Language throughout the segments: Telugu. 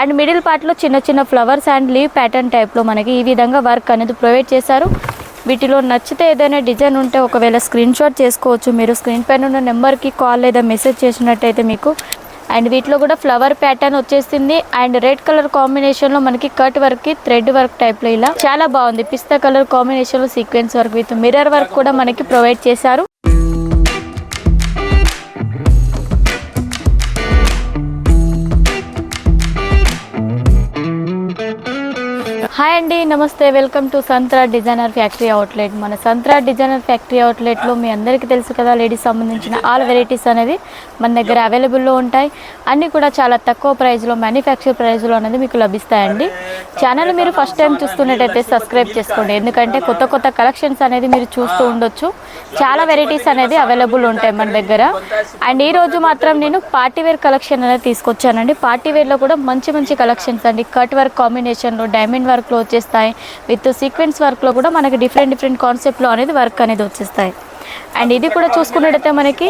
అండ్ మిడిల్ పార్ట్లో చిన్న చిన్న ఫ్లవర్స్ అండ్ లీవ్ ప్యాటర్న్ టైప్లో మనకి ఈ విధంగా వర్క్ అనేది ప్రొవైడ్ చేశారు. వీటిలో నచ్చితే ఏదైనా డిజైన్ ఉంటే ఒకవేళ స్క్రీన్ షాట్ చేసుకోవచ్చు. మీరు స్క్రీన్ పైన ఉన్న నెంబర్కి కాల్ లేదా మెసేజ్ చేసినట్టయితే మీకు. అండ్ వీటిలో కూడా ఫ్లవర్ ప్యాటర్న్ వచ్చేసింది. అండ్ రెడ్ కలర్ కాంబినేషన్లో మనకి కట్ వర్క్కి థ్రెడ్ వర్క్ టైప్లో ఇలా చాలా బాగుంది. పిస్తా కలర్ కాంబినేషన్లో sequence work with mirror work కూడా మనకి ప్రొవైడ్ చేశారు. హాయ్ అండి, నమస్తే, welcome to Santhra designer factory outlet. మన సంత్రా డిజైనర్ ఫ్యాక్టరీ అవుట్లెట్లో మీ అందరికీ తెలుసు కదా, లేడీస్ సంబంధించిన ఆల్ వెరైటీస్ అనేది మన దగ్గర అవైలబుల్లో ఉంటాయి. అన్నీ కూడా చాలా తక్కువ ప్రైస్లో, మ్యానుఫ్యాక్చర్ ప్రైస్లో అనేది మీకు లభిస్తాయండి. ఛానల్ మీరు ఫస్ట్ టైం చూస్తున్నట్టయితే సబ్స్క్రైబ్ చేసుకోండి, ఎందుకంటే కొత్త కొత్త కలెక్షన్స్ అనేది మీరు చూస్తూ ఉండొచ్చు. చాలా వెరైటీస్ అనేది అవైలబుల్ ఉంటాయి మన దగ్గర. అండ్ ఈరోజు మాత్రం నేను పార్టీవేర్ కలెక్షన్ అనేది తీసుకొచ్చానండి. పార్టీవేర్లో కూడా మంచి మంచి కలెక్షన్స్ అండి. కట్ వర్క్ కాంబినేషన్లో డైమండ్ వర్క్లో వచ్చేస్తాయి. విత్ సీక్వెన్స్ వర్క్లో కూడా మనకి డిఫరెంట్ కాన్సెప్ట్లో అనేది వర్క్ అనేది వచ్చేస్తాయి. అండ్ ఇది కూడా చూసుకున్నట్టయితే మనకి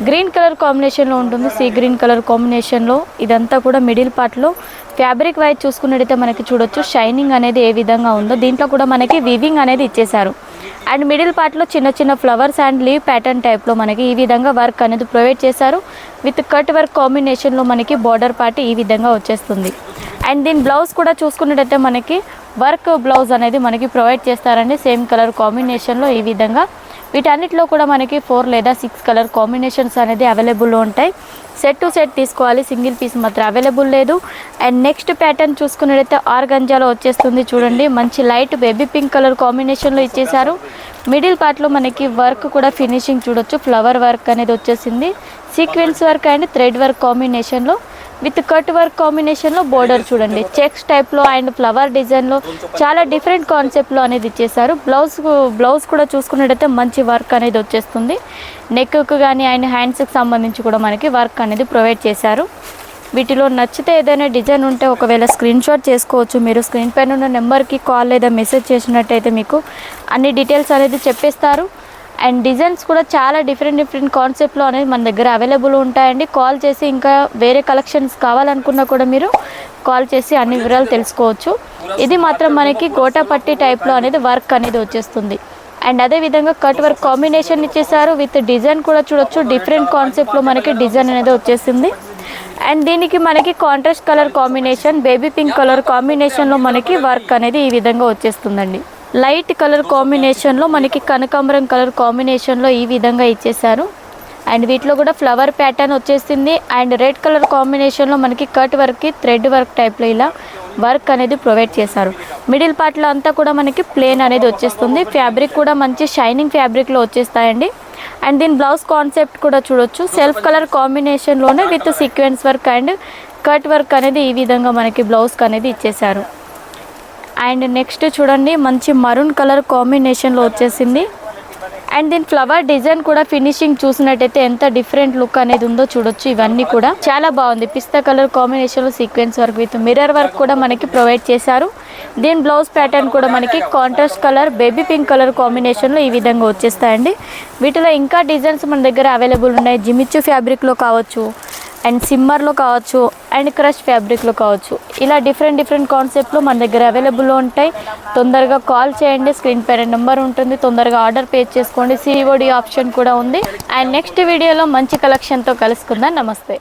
గ్రీన్ కలర్ కాంబినేషన్లో ఉంటుంది. సీ గ్రీన్ కలర్ కాంబినేషన్లో ఇదంతా కూడా మిడిల్ పార్ట్లో ఫ్యాబ్రిక్ వైజ్ చూసుకున్నట్టయితే మనకి చూడొచ్చు షైనింగ్ అనేది ఏ విధంగా ఉందో. దీంట్లో కూడా మనకి వీవింగ్ అనేది ఇచ్చేశారు. అండ్ మిడిల్ పార్ట్లో చిన్న చిన్న ఫ్లవర్స్ అండ్ లీవ్ ప్యాటర్న్ టైప్లో మనకి ఈ విధంగా వర్క్ అనేది ప్రొవైడ్ చేశారు. విత్ కట్ వర్క్ కాంబినేషన్లో మనకి బార్డర్ పార్ట్ ఈ విధంగా వచ్చేస్తుంది. అండ్ దీని బ్లౌజ్ కూడా చూసుకున్నట్టయితే మనకి వర్క్ బ్లౌజ్ అనేది మనకి ప్రొవైడ్ చేస్తారండి. సేమ్ కలర్ కాంబినేషన్లో ఈ విధంగా. వీటన్నిటిలో కూడా మనకి 4 లేదా 6 కలర్ కాంబినేషన్స్ అనేది అవైలబుల్లో ఉంటాయి. సెట్ టు సెట్ తీసుకోవాలి, సింగిల్ పీస్ మాత్రం అవైలబుల్ లేదు. అండ్ నెక్స్ట్ ప్యాటర్న్ చూసుకున్నట్టయితే ఆర్గంజాలో వచ్చేస్తుంది. చూడండి, మంచి లైట్ బేబీ పింక్ కలర్ కాంబినేషన్లో ఇచ్చేశారు. మిడిల్ పార్ట్లో మనకి వర్క్ కూడా ఫినిషింగ్ చూడొచ్చు. ఫ్లవర్ వర్క్ అనేది వచ్చేసింది. Sequence work and thread work కాంబినేషన్లో విత్ కట్ వర్క్ కాంబినేషన్లో బోర్డర్ చూడండి, చెక్స్ టైప్లో అండ్ ఫ్లవర్ డిజైన్లో చాలా డిఫరెంట్ కాన్సెప్ట్లో అనేది ఇచ్చేసారు. బ్లౌజ్ కూడా చూసుకున్నట్టయితే మంచి వర్క్ అనేది వచ్చేస్తుంది. నెక్కు కానీ అండ్ హ్యాండ్స్కి సంబంధించి కూడా మనకి వర్క్ అనేది ప్రొవైడ్ చేశారు. వీటిలో నచ్చితే ఏదైనా డిజైన్ ఉంటే ఒకవేళ స్క్రీన్ షాట్ చేసుకోవచ్చు. మీరు స్క్రీన్ పైన ఉన్న నెంబర్కి కాల్ లేదా మెసేజ్ చేసినట్టయితే మీకు అన్ని డీటెయిల్స్ అనేది చెప్పేస్తారు. అండ్ డిజైన్స్ కూడా చాలా డిఫరెంట్ కాన్సెప్ట్లో అనేది మన దగ్గర అవైలబుల్ ఉంటాయండి. కాల్ చేసి ఇంకా వేరే కలెక్షన్స్ కావాలనుకున్నా కూడా మీరు కాల్ చేసి అన్ని వివరాలు తెలుసుకోవచ్చు. ఇది మాత్రం మనకి గోటాపట్టి టైప్లో అనేది వర్క్ అనేది వచ్చేస్తుంది. అండ్ అదేవిధంగా కట్ వర్క్ కాంబినేషన్ ఇచ్చేసారు. విత్ డిజైన్ కూడా చూడొచ్చు, డిఫరెంట్ కాన్సెప్ట్లో మనకి డిజైన్ అనేది వచ్చేసింది. అండ్ దీనికి మనకి contrast colour combination, baby pink colour కాంబినేషన్లో మనకి వర్క్ అనేది ఈ విధంగా వచ్చేస్తుందండి. లైట్ కలర్ కాంబినేషన్లో మనకి కనకాంబరం కలర్ కాంబినేషన్లో ఈ విధంగా ఇచ్చేసారు. అండ్ వీటిలో కూడా ఫ్లవర్ ప్యాటర్న్ వచ్చేసింది. అండ్ రెడ్ కలర్ కాంబినేషన్లో మనకి కట్ వర్క్కి థ్రెడ్ వర్క్ టైప్లో ఇలా వర్క్ అనేది ప్రొవైడ్ చేశారు. మిడిల్ పార్ట్లో అంతా కూడా మనకి ప్లేన్ అనేది వచ్చేస్తుంది. ఫ్యాబ్రిక్ కూడా మంచి షైనింగ్ ఫ్యాబ్రిక్లో వచ్చేస్తాయండి. అండ్ దీని బ్లౌజ్ కాన్సెప్ట్ కూడా చూడొచ్చు, సెల్ఫ్ కలర్ కాంబినేషన్లోనే with sequence work and cut work అనేది ఈ విధంగా మనకి బ్లౌజ్కి అనేది ఇచ్చేసారు. అండ్ నెక్స్ట్ చూడండి, మంచి మరూన్ కలర్ కాంబినేషన్లో వచ్చేసింది. అండ్ దీని ఫ్లవర్ డిజైన్ కూడా ఫినిషింగ్ చూసినట్టయితే ఎంత డిఫరెంట్ లుక్ అనేది ఉందో చూడొచ్చు. ఇవన్నీ కూడా చాలా బాగుంది. పిస్తా కలర్ కాంబినేషన్లో sequence work with mirror work కూడా మనకి ప్రొవైడ్ చేశారు. దీని బ్లౌజ్ ప్యాటర్న్ కూడా మనకి contrast colour baby pink colour కాంబినేషన్లో ఈ విధంగా వచ్చేస్తాయండి. వీటిలో ఇంకా డిజైన్స్ మన దగ్గర అవైలబుల్ ఉన్నాయి. జిమిచ్చు ఫ్యాబ్రిక్లో కావచ్చు, అండ్ సిమ్మర్లో కావచ్చు, అండ్ క్రష్ ఫ్యాబ్రిక్లో కావచ్చు. ఇలా డిఫరెంట్ కాన్సెప్ట్లో మన దగ్గర అవైలబుల్లో ఉంటాయి. తొందరగా కాల్ చేయండి, స్క్రీన్ పైన నెంబర్ ఉంటుంది. తొందరగా ఆర్డర్ పే చేసుకోండి. COD ఆప్షన్ కూడా ఉంది. అండ్ నెక్స్ట్ వీడియోలో మంచి కలెక్షన్తో కలుసుకుందాం. నమస్తే.